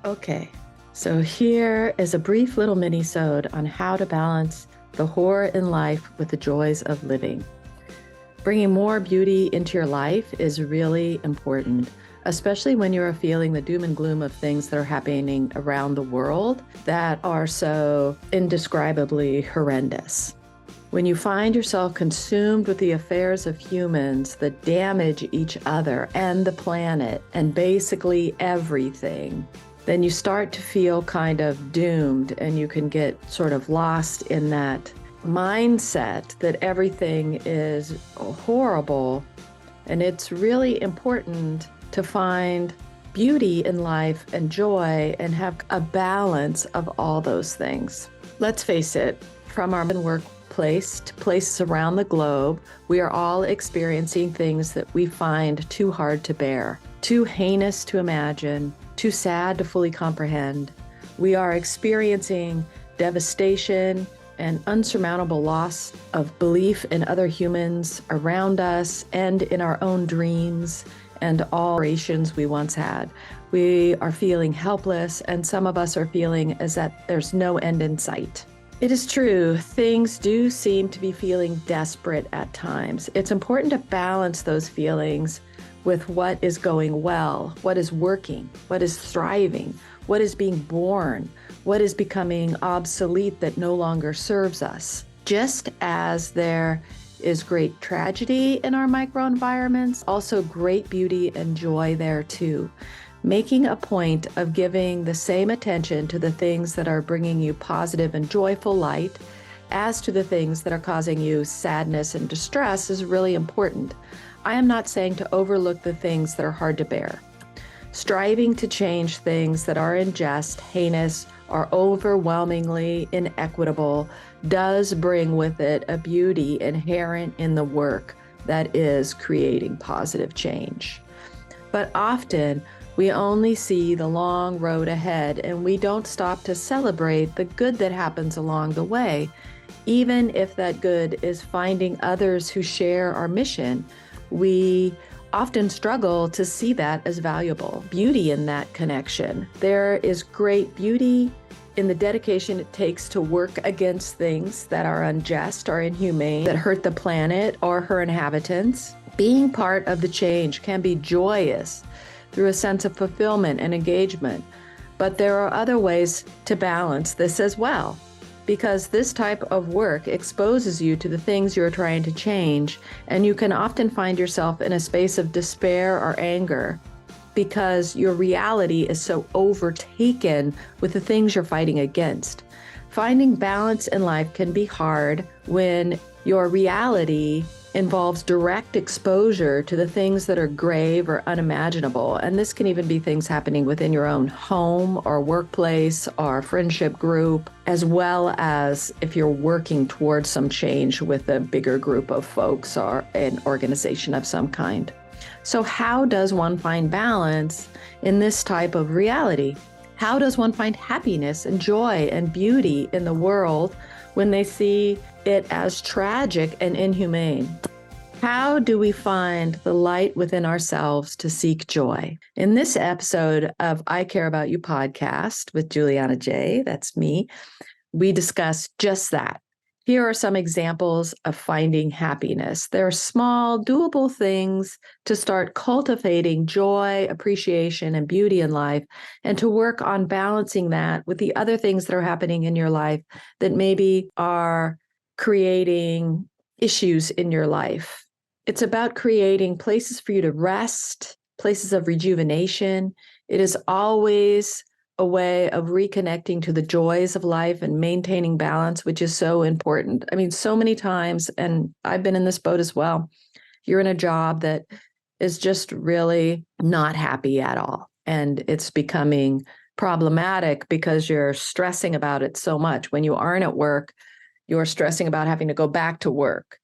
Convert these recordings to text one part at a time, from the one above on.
Okay, so here is a brief little mini-sode on how to balance the horror in life with the joys of living. Bringing more beauty into your life is really important, especially when you're feeling the doom and gloom of things that are happening around the world that are so indescribably horrendous. When you find yourself consumed with the affairs of humans that damage each other and the planet and basically everything, then you start to feel kind of doomed, and you can get sort of lost in that mindset that everything is horrible. And it's really important to find beauty in life and joy and have a balance of all those things. Let's face it, from our workplace to places around the globe, we are all experiencing things that we find too hard to bear, too heinous to imagine, too sad to fully comprehend. We are experiencing devastation and unsurmountable loss of belief in other humans around us and in our own dreams and all aspirations we once had. We are feeling helpless, and some of us are feeling as that there's no end in sight. It is true, things do seem to be feeling desperate at times. It's important to balance those feelings with what is going well, what is working, what is thriving, what is being born, what is becoming obsolete that no longer serves us. Just as there is great tragedy in our microenvironments, also great beauty and joy there too. Making a point of giving the same attention to the things that are bringing you positive and joyful light as to the things that are causing you sadness and distress is really important. I am not saying to overlook the things that are hard to bear. Striving to change things that are unjust, heinous, or overwhelmingly inequitable does bring with it a beauty inherent in the work that is creating positive change. But often, we only see the long road ahead, and we don't stop to celebrate the good that happens along the way, even if that good is finding others who share our mission. We often struggle to see that as valuable, beauty in that connection. There is great beauty in the dedication it takes to work against things that are unjust or inhumane, that hurt the planet or her inhabitants. Being part of the change can be joyous through a sense of fulfillment and engagement, but there are other ways to balance this as well, because this type of work exposes you to the things you're trying to change, and you can often find yourself in a space of despair or anger because your reality is so overtaken with the things you're fighting against. Finding balance in life can be hard when your reality involves direct exposure to the things that are grave or unimaginable. And this can even be things happening within your own home or workplace or friendship group, as well as if you're working towards some change with a bigger group of folks or an organization of some kind. So how does one find balance in this type of reality? How does one find happiness and joy and beauty in the world when they see it as tragic and inhumane? How do we find the light within ourselves to seek joy? In this episode of I Care About You podcast with Juliana J., that's me, we discuss just that. Here are some examples of finding happiness. There are small, doable things to start cultivating joy, appreciation, and beauty in life, and to work on balancing that with the other things that are happening in your life that maybe are creating issues in your life. It's about creating places for you to rest, places of rejuvenation. It is always a way of reconnecting to the joys of life and maintaining balance, which is so important. I mean, so many times, and I've been in this boat as well, you're in a job that is just really not happy at all. And it's becoming problematic because you're stressing about it so much. When you aren't at work, you're stressing about having to go back to work.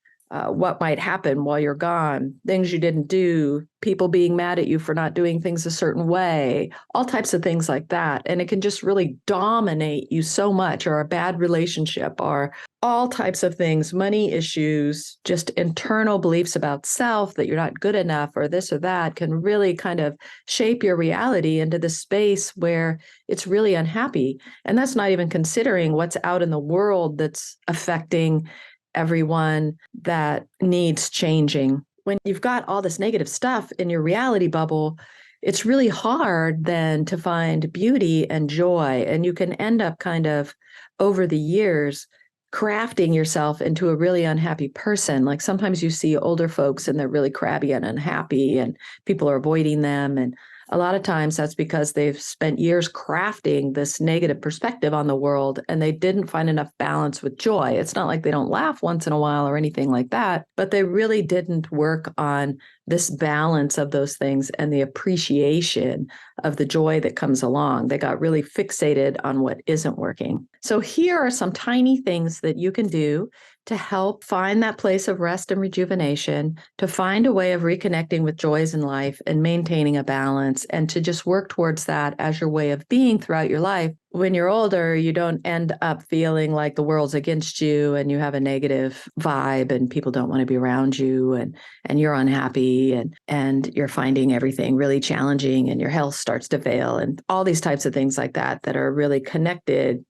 what might happen while you're gone, things you didn't do, people being mad at you for not doing things a certain way, all types of things like that. And it can just really dominate you so much, or a bad relationship, or all types of things, money issues, just internal beliefs about self that you're not good enough or this or that, can really kind of shape your reality into the space where it's really unhappy. And that's not even considering what's out in the world that's affecting everyone that needs changing. When you've got all this negative stuff in your reality bubble, it's really hard then to find beauty and joy. And you can end up kind of over the years crafting yourself into a really unhappy person. Like sometimes you see older folks and they're really crabby and unhappy and people are avoiding them. And a lot of times that's because they've spent years crafting this negative perspective on the world and they didn't find enough balance with joy. It's not like they don't laugh once in a while or anything like that, but they really didn't work on this balance of those things and the appreciation of the joy that comes along. They got really fixated on what isn't working. So here are some tiny things that you can do to help find that place of rest and rejuvenation, to find a way of reconnecting with joys in life and maintaining a balance, and to just work towards that as your way of being throughout your life. When you're older, you don't end up feeling like the world's against you and you have a negative vibe and people don't want to be around you and you're unhappy and you're finding everything really challenging and your health starts to fail and all these types of things like that that are really connected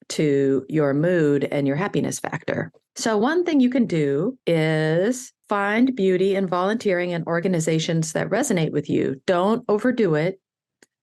to your mood and your happiness factor. So one thing you can do is find beauty in volunteering in organizations that resonate with you. Don't overdo it.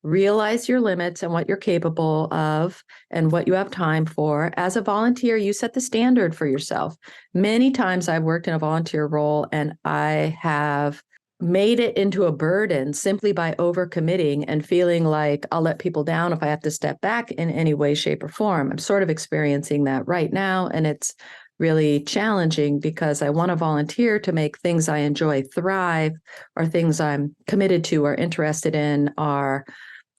Realize your limits and what you're capable of and what you have time for. As a volunteer, you set the standard for yourself. Many times I've worked in a volunteer role and I have made it into a burden simply by overcommitting and feeling like I'll let people down if I have to step back in any way, shape, or form. I'm sort of experiencing that right now, and it's really challenging because I want to volunteer to make things I enjoy thrive, or things I'm committed to or interested in are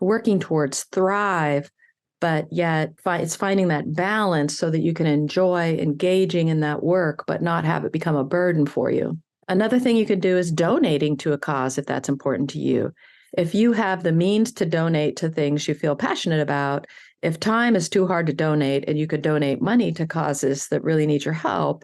working towards thrive, but yet it's finding that balance so that you can enjoy engaging in that work, but not have it become a burden for you. Another thing you can do is donating to a cause if that's important to you. If you have the means to donate to things you feel passionate about, if time is too hard to donate and you could donate money to causes that really need your help,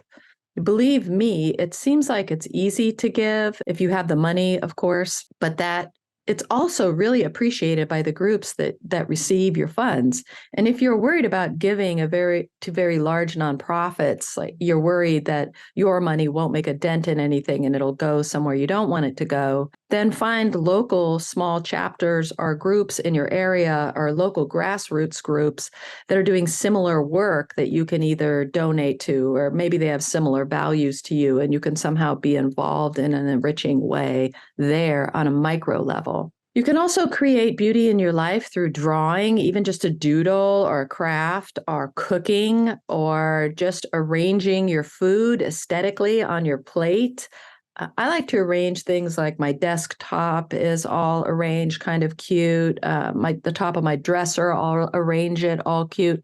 believe me, it seems like it's easy to give if you have the money, of course, but that it's also really appreciated by the groups that receive your funds. And if you're worried about giving to very large nonprofits, like you're worried that your money won't make a dent in anything and it'll go somewhere you don't want it to go, then find local small chapters or groups in your area or local grassroots groups that are doing similar work that you can either donate to, or maybe they have similar values to you and you can somehow be involved in an enriching way there on a micro level. You can also create beauty in your life through drawing, even just a doodle or a craft or cooking, or just arranging your food aesthetically on your plate. I like to arrange things like my desktop is all arranged kind of cute. The top of my dresser, I'll arrange it all cute,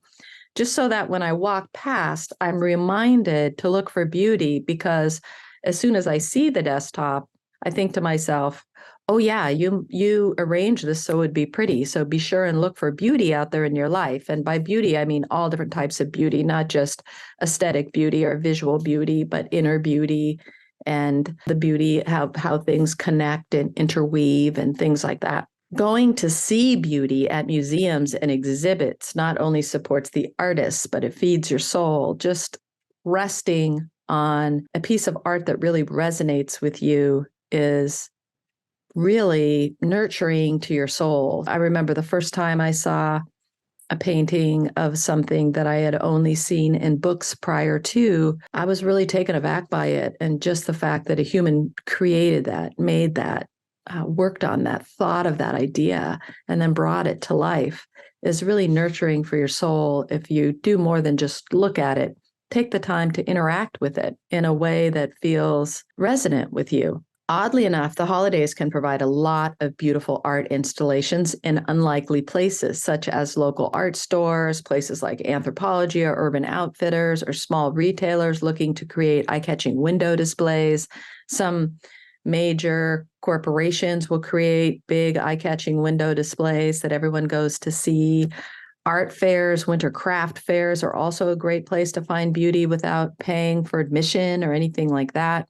just so that when I walk past, I'm reminded to look for beauty, because as soon as I see the desktop, I think to myself, oh yeah, you arrange this so it'd be pretty. So be sure and look for beauty out there in your life. And by beauty, I mean all different types of beauty, not just aesthetic beauty or visual beauty, but inner beauty and the beauty, how things connect and interweave and things like that. Going to see beauty at museums and exhibits not only supports the artists, but it feeds your soul. Just resting on a piece of art that really resonates with you is really nurturing to your soul. I remember the first time I saw a painting of something that I had only seen in books prior to, I was really taken aback by it. And just the fact that a human created that, made that, worked on that, thought of that idea, and then brought it to life is really nurturing for your soul. If you do more than just look at it, take the time to interact with it in a way that feels resonant with you. Oddly enough, the holidays can provide a lot of beautiful art installations in unlikely places, such as local art stores, places like Anthropology or Urban Outfitters, or small retailers looking to create eye-catching window displays. Some major corporations will create big eye-catching window displays that everyone goes to see. Art fairs, winter craft fairs are also a great place to find beauty without paying for admission or anything like that.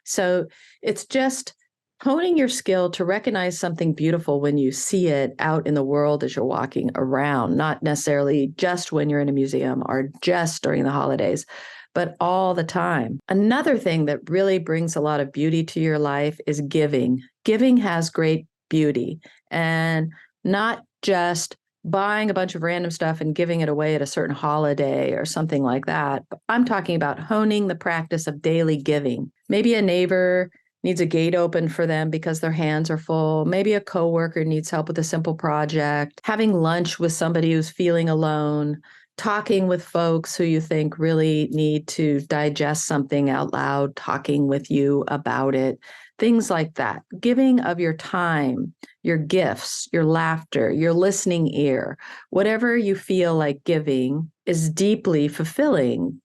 So it's just honing your skill to recognize something beautiful when you see it out in the world as you're walking around, not necessarily just when you're in a museum or just during the holidays, but all the time. Another thing that really brings a lot of beauty to your life is giving. Giving has great beauty, and not just buying a bunch of random stuff and giving it away at a certain holiday or something like that. I'm talking about honing the practice of daily giving. Maybe a neighbor needs a gate open for them because their hands are full. Maybe a coworker needs help with a simple project. Having lunch with somebody who's feeling alone. Talking with folks who you think really need to digest something out loud, talking with you about it. Things like that. Giving of your time, your gifts, your laughter, your listening ear, whatever you feel like giving is deeply fulfilling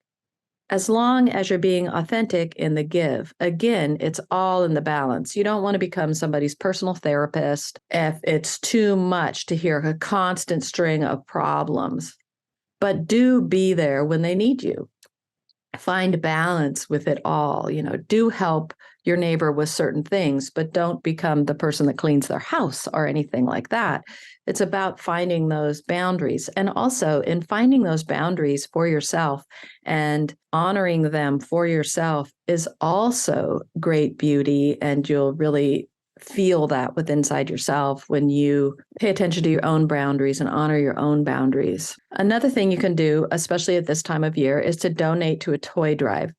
as long as you're being authentic in the give. Again, it's all in the balance. You don't want to become somebody's personal therapist if it's too much to hear a constant string of problems. But do be there when they need you. Find balance with it all. Do help your neighbor with certain things, but don't become the person that cleans their house or anything like that. It's about finding those boundaries. And also in finding those boundaries for yourself and honoring them for yourself is also great beauty. And you'll really feel that with inside yourself when you pay attention to your own boundaries and honor your own boundaries. Another thing you can do, especially at this time of year, is to donate to a toy drive.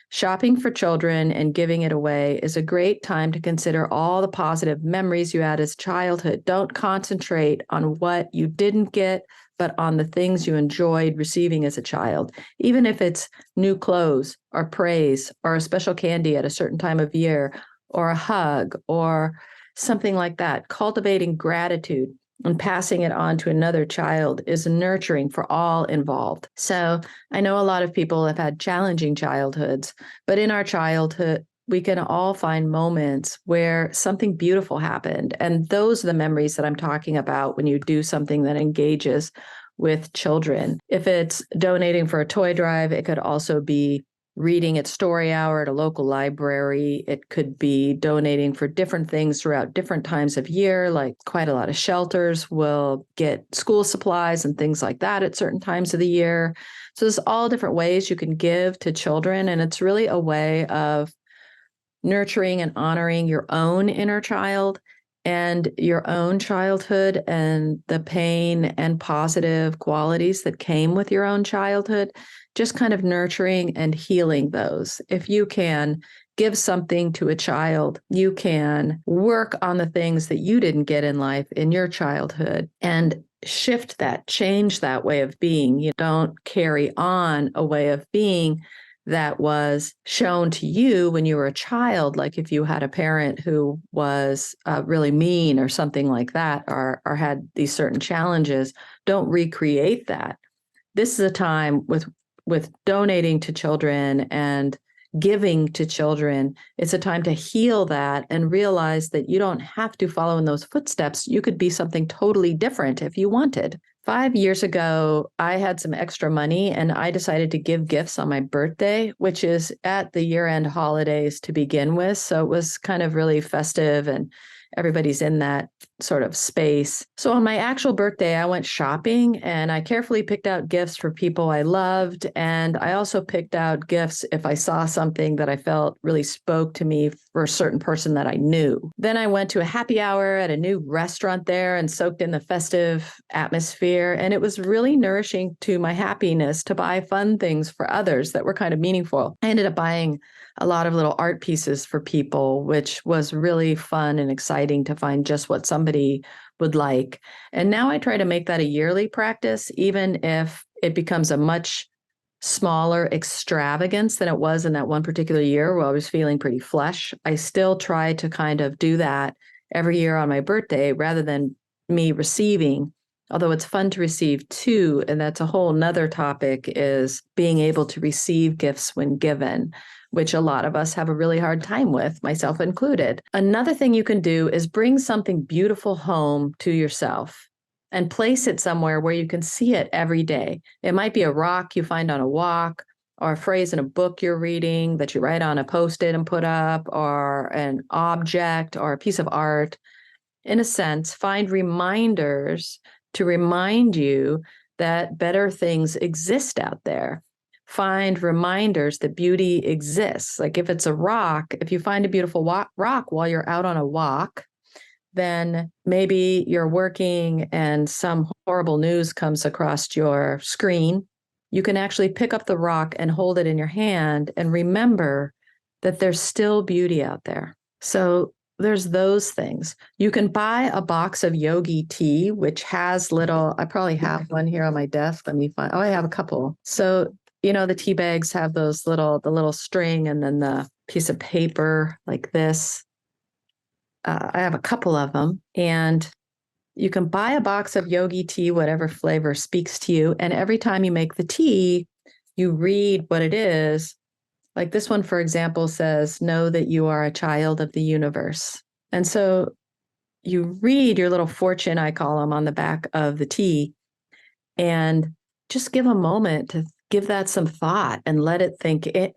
Shopping for children and giving it away is a great time to consider all the positive memories you had as childhood. Don't concentrate on what you didn't get, but on the things you enjoyed receiving as a child, even if it's new clothes or praise or a special candy at a certain time of year, or a hug, or something like that. Cultivating gratitude and passing it on to another child is nurturing for all involved. So I know a lot of people have had challenging childhoods, but in our childhood, we can all find moments where something beautiful happened. And those are the memories that I'm talking about when you do something that engages with children. If it's donating for a toy drive, it could also be reading at story hour at a local library. It could be donating for different things throughout different times of year, like quite a lot of shelters will get school supplies and things like that at certain times of the year. So there's all different ways you can give to children. And it's really a way of nurturing and honoring your own inner child and your own childhood and the pain and positive qualities that came with your own childhood, just kind of nurturing and healing those. If you can give something to a child, you can work on the things that you didn't get in life in your childhood and shift that, change that way of being. You don't carry on a way of being that was shown to you when you were a child, like if you had a parent who was really mean or something like that, or had these certain challenges, don't recreate that. This is a time with donating to children and giving to children. It's a time to heal that and realize that you don't have to follow in those footsteps. You could be something totally different if you wanted. 5 years ago, I had some extra money and I decided to give gifts on my birthday, which is at the year-end holidays to begin with. So it was kind of really festive and everybody's in that sort of space. So on my actual birthday, I went shopping and I carefully picked out gifts for people I loved. And I also picked out gifts if I saw something that I felt really spoke to me for a certain person that I knew. Then I went to a happy hour at a new restaurant there and soaked in the festive atmosphere. And it was really nourishing to my happiness to buy fun things for others that were kind of meaningful. I ended up buying a lot of little art pieces for people, which was really fun and exciting to find just what somebody would like. And now I try to make that a yearly practice, even if it becomes a much smaller extravagance than it was in that one particular year where I was feeling pretty flush. I still try to kind of do that every year on my birthday rather than me receiving, although it's fun to receive too. And that's a whole nother topic, is being able to receive gifts when given, which a lot of us have a really hard time with, myself included. Another thing you can do is bring something beautiful home to yourself and place it somewhere where you can see it every day. It might be a rock you find on a walk, or a phrase in a book you're reading that you write on a Post-it and put up, or an object or a piece of art. In a sense, find reminders to remind you that better things exist out there. Find reminders that beauty exists. Like if it's a rock, if you find a beautiful rock while you're out on a walk, then maybe you're working and some horrible news comes across your screen. You can actually pick up the rock and hold it in your hand and remember that there's still beauty out there. So there's those things. You can buy a box of yogi tea, which has little, I probably have one here on my desk. Let me find, oh, I have a couple. So, the tea bags have the little string and then the piece of paper like this. I have a couple of them, and you can buy a box of yogi tea, whatever flavor speaks to you. And every time you make the tea, you read what it is. Like this one, for example, says, know that you are a child of the universe. And so you read your little fortune, I call them, on the back of the tea, and just give a moment to give that some thought and let it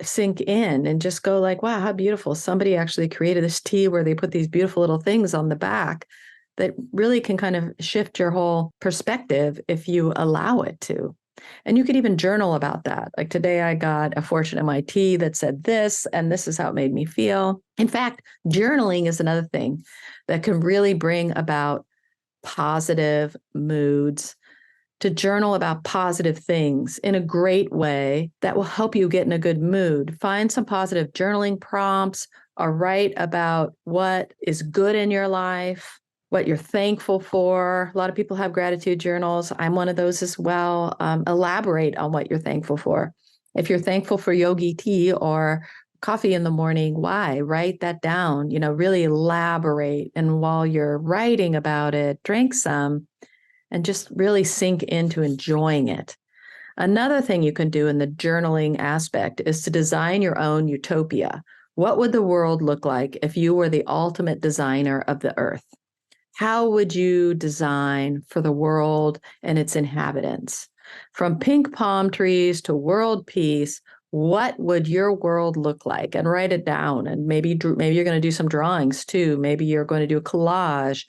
sink in, and just go like, wow, how beautiful. Somebody actually created this tea where they put these beautiful little things on the back that really can kind of shift your whole perspective if you allow it to. And you could even journal about that. Like today I got a fortune in my tea that said this, and this is how it made me feel. In fact, journaling is another thing that can really bring about positive moods. To journal about positive things in a great way that will help you get in a good mood. Find some positive journaling prompts, or write about what is good in your life, what you're thankful for. A lot of people have gratitude journals. I'm one of those as well. Elaborate on what you're thankful for. If you're thankful for yogi tea or coffee in the morning, why? Write that down, really elaborate. And while you're writing about it, drink some and just really sink into enjoying it. Another thing you can do in the journaling aspect is to design your own utopia. What would the world look like if you were the ultimate designer of the earth? How would you design for the world and its inhabitants? From pink palm trees to world peace, what would your world look like? And write it down. And maybe you're going to do some drawings too. Maybe you're going to do a collage.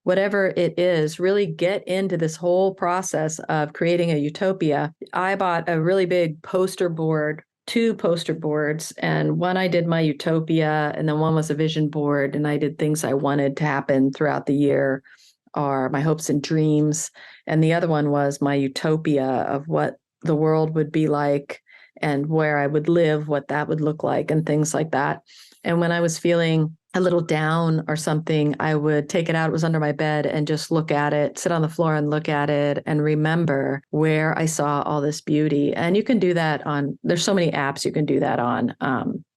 Whatever it is, really get into this whole process of creating a utopia. I bought a really big poster board, 2 poster boards, and one I did my utopia, and then one was a vision board, and I did things I wanted to happen throughout the year, or my hopes and dreams. And the other one was my utopia of what the world would be like and where I would live, what that would look like, and things like that. And when I was feeling a little down or something, I would take it out. It was under my bed, and just look at it, sit on the floor and look at it and remember where I saw all this beauty. And you can do that there's so many apps you can do that on.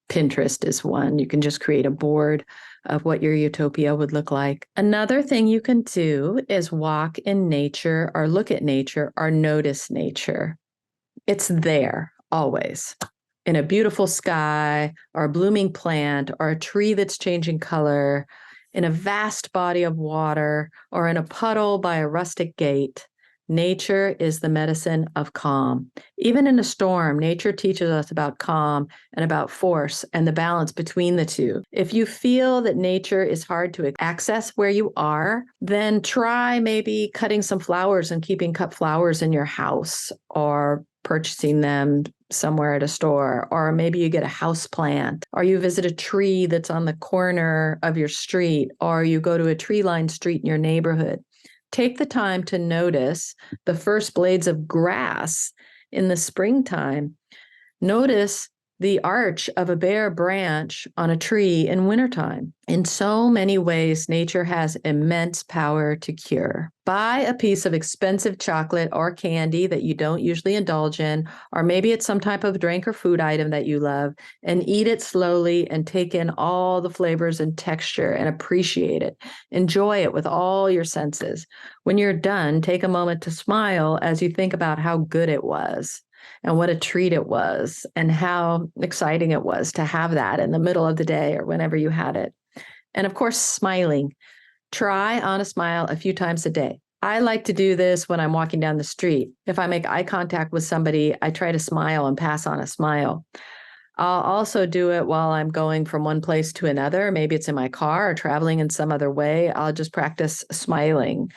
Pinterest is one. You can just create a board of what your utopia would look like. Another thing you can do is walk in nature, or look at nature, or notice nature. It's there always. In a beautiful sky, or a blooming plant, or a tree that's changing color, in a vast body of water, or in a puddle by a rustic gate. Nature is the medicine of calm. Even in a storm, nature teaches us about calm and about force and the balance between the two. If you feel that nature is hard to access where you are, then try maybe cutting some flowers and keeping cut flowers in your house, or purchasing them somewhere at a store. Or maybe you get a house plant, or you visit a tree that's on the corner of your street, or you go to a tree-lined street in your neighborhood. Take the time to notice the first blades of grass in the springtime. Notice the arch of a bare branch on a tree in wintertime. In so many ways, nature has immense power to cure. Buy a piece of expensive chocolate or candy that you don't usually indulge in, or maybe it's some type of drink or food item that you love, and eat it slowly and take in all the flavors and texture and appreciate it. Enjoy it with all your senses. When you're done, take a moment to smile as you think about how good it was and what a treat it was and how exciting it was to have that in the middle of the day or whenever you had it. And of course, smiling. Try on a smile a few times a day. I like to do this when I'm walking down the street. If I make eye contact with somebody, I try to smile and pass on a smile. I'll also do it while I'm going from one place to another. Maybe it's in my car or traveling in some other way. I'll just practice smiling.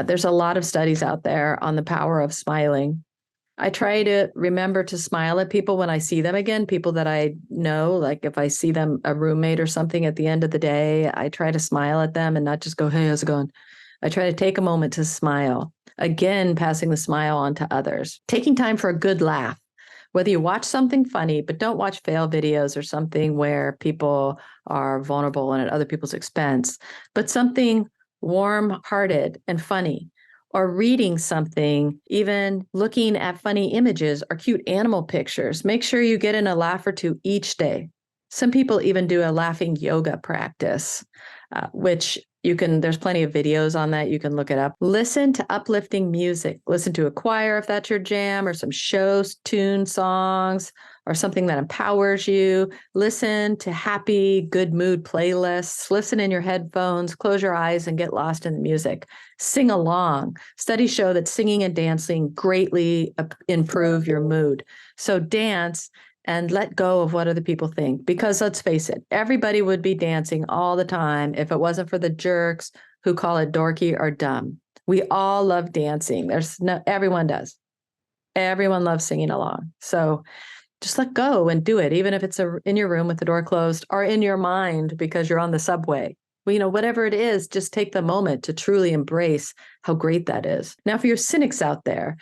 There's a lot of studies out there on the power of smiling. I try to remember to smile at people when I see them again, people that I know, like if I see them, a roommate or something at the end of the day, I try to smile at them and not just go, hey, how's it going? I try to take a moment to smile. Again, passing the smile on to others. Taking time for a good laugh. Whether you watch something funny, but don't watch fail videos or something where people are vulnerable and at other people's expense, but something warm-hearted and funny. Or reading something, even looking at funny images or cute animal pictures. Make sure you get in a laugh or two each day. Some people even do a laughing yoga practice, which there's plenty of videos on that. You can look it up. Listen to uplifting music. Listen to a choir if that's your jam, or some show tune songs, or something that empowers you. Listen to happy, good mood playlists. Listen in your headphones, close your eyes and get lost in the music. Sing along. Studies show that singing and dancing greatly improve your mood. So dance and let go of what other people think. Because let's face it, everybody would be dancing all the time if it wasn't for the jerks who call it dorky or dumb. We all love dancing. Everyone does. Everyone loves singing along. So just let go and do it, even if it's in your room with the door closed or in your mind because you're on the subway. Well, whatever it is, just take the moment to truly embrace how great that is. Now, for your cynics out there,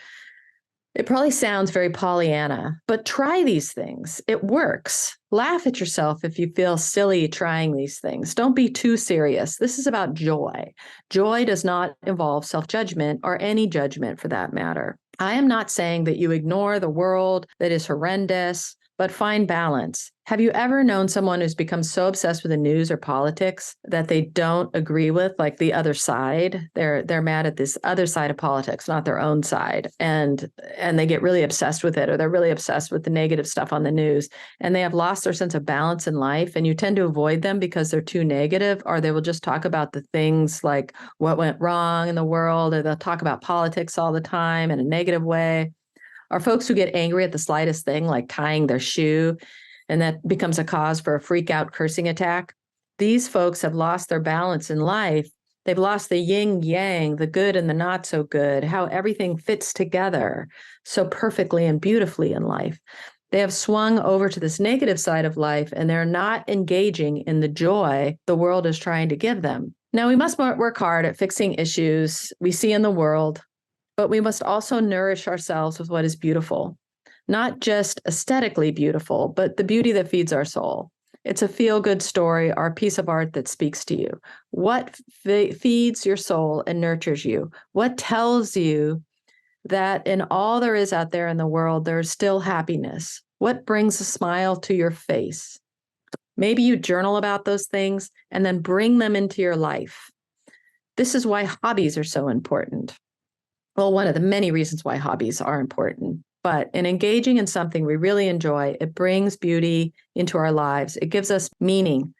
it probably sounds very Pollyanna, but try these things. It works. Laugh at yourself if you feel silly trying these things. Don't be too serious. This is about joy. Joy does not involve self-judgment or any judgment for that matter. I am not saying that you ignore the world that is horrendous, but find balance. Have you ever known someone who's become so obsessed with the news or politics that they don't agree with, like the other side? They're mad at this other side of politics, not their own side, and they get really obsessed with it, or they're really obsessed with the negative stuff on the news, and they have lost their sense of balance in life. And you tend to avoid them because they're too negative, or they will just talk about the things like what went wrong in the world, or they'll talk about politics all the time in a negative way. Or folks who get angry at the slightest thing, like tying their shoe, and that becomes a cause for a freak out cursing attack. These folks have lost their balance in life. They've lost the yin yang, the good and the not so good, how everything fits together so perfectly and beautifully in life. They have swung over to this negative side of life, and they're not engaging in the joy the world is trying to give them. Now, we must work hard at fixing issues we see in the world, but we must also nourish ourselves with what is beautiful, not just aesthetically beautiful, but the beauty that feeds our soul. It's a feel-good story or a piece of art that speaks to you. What feeds your soul and nurtures you? What tells you that in all there is out there in the world, there's still happiness? What brings a smile to your face? Maybe you journal about those things and then bring them into your life. This is why hobbies are so important. Well, one of the many reasons why hobbies are important, but in engaging in something we really enjoy, it brings beauty into our lives. It gives us meaning.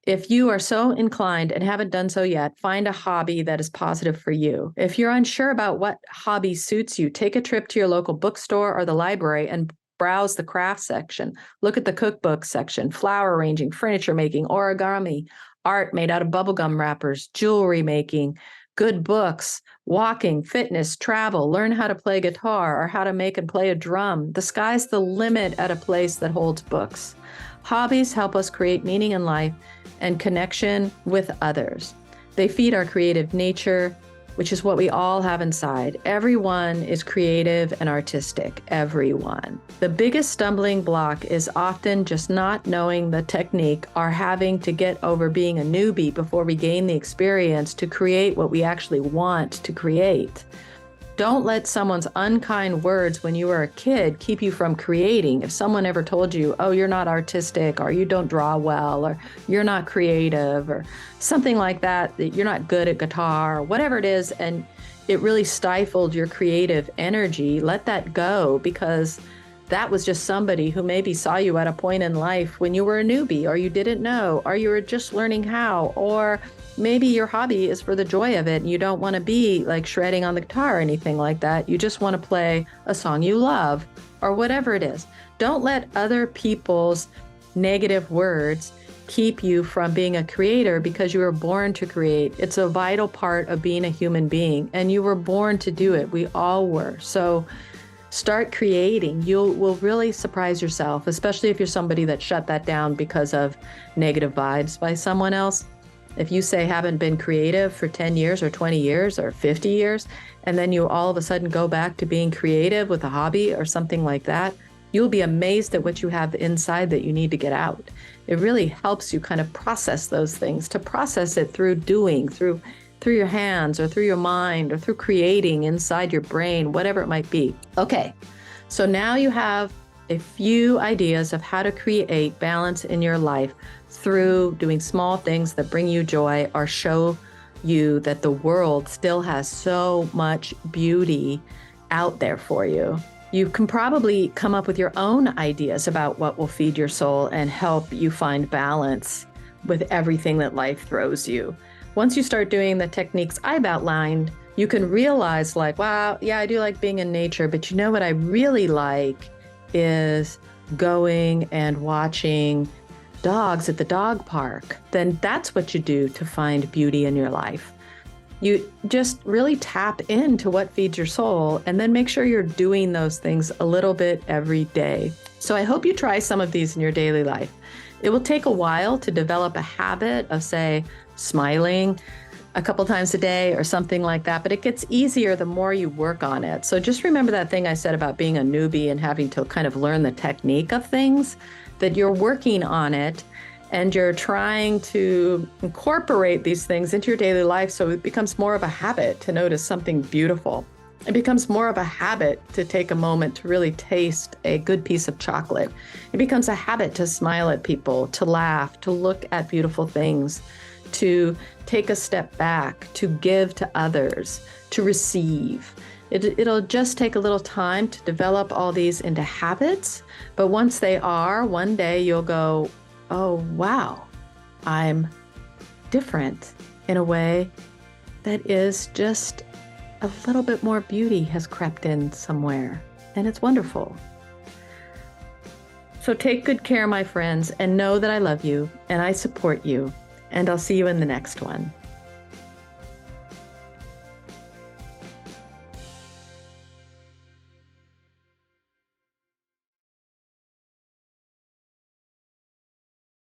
If you are so inclined and haven't done so yet, find a hobby that is positive for you. If you're unsure about what hobby suits you, take a trip to your local bookstore or the library and browse the craft section. Look at the cookbook section, flower arranging, furniture making, origami, art made out of bubblegum wrappers, jewelry making, good books, walking, fitness, travel, learn how to play guitar or how to make and play a drum. The sky's the limit at a place that holds books. Hobbies help us create meaning in life and connection with others. They feed our creative nature, which is what we all have inside. Everyone is creative and artistic, everyone. The biggest stumbling block is often just not knowing the technique or having to get over being a newbie before we gain the experience to create what we actually want to create. Don't let someone's unkind words when you were a kid keep you from creating. If someone ever told you, oh, you're not artistic, or you don't draw well, or you're not creative, or something like that, that you're not good at guitar, or whatever it is, and it really stifled your creative energy, let that go, because that was just somebody who maybe saw you at a point in life when you were a newbie, or you didn't know, or you were just learning how, or maybe your hobby is for the joy of it and you don't want to be like shredding on the guitar or anything like that. You just want to play a song you love or whatever it is. Don't let other people's negative words keep you from being a creator, because you were born to create. It's a vital part of being a human being, and you were born to do it. We all were. So start creating. You will really surprise yourself, especially if you're somebody that shut that down because of negative vibes by someone else. If you say haven't been creative for 10 years or 20 years or 50 years, and then you all of a sudden go back to being creative with a hobby or something like that, you'll be amazed at what you have inside that you need to get out. It really helps you kind of process those things, to process it through doing, through your hands or through your mind or through creating inside your brain, whatever it might be. Okay, so now you have a few ideas of how to create balance in your life through doing small things that bring you joy or show you that the world still has so much beauty out there for you. You can probably come up with your own ideas about what will feed your soul and help you find balance with everything that life throws you. Once you start doing the techniques I've outlined, you can realize like, wow, yeah, I do like being in nature, but you know what I really like is going and watching dogs at the dog park. Then that's what you do to find beauty in your life. You just really tap into what feeds your soul, and then make sure you're doing those things a little bit every day. So I hope you try some of these in your daily life. It will take a while to develop a habit of, say, smiling a couple times a day or something like that, but it gets easier the more you work on it. So just remember that thing I said about being a newbie and having to kind of learn the technique of things, that you're working on it and you're trying to incorporate these things into your daily life so it becomes more of a habit to notice something beautiful. It becomes more of a habit to take a moment to really taste a good piece of chocolate. It becomes a habit to smile at people, to laugh, to look at beautiful things, to take a step back, to give to others, to receive. It'll just take a little time to develop all these into habits, but once they are, one day you'll go, oh, wow, I'm different in a way that is just a little bit more beauty has crept in somewhere, and it's wonderful. So take good care, my friends, and know that I love you and I support you, and I'll see you in the next one.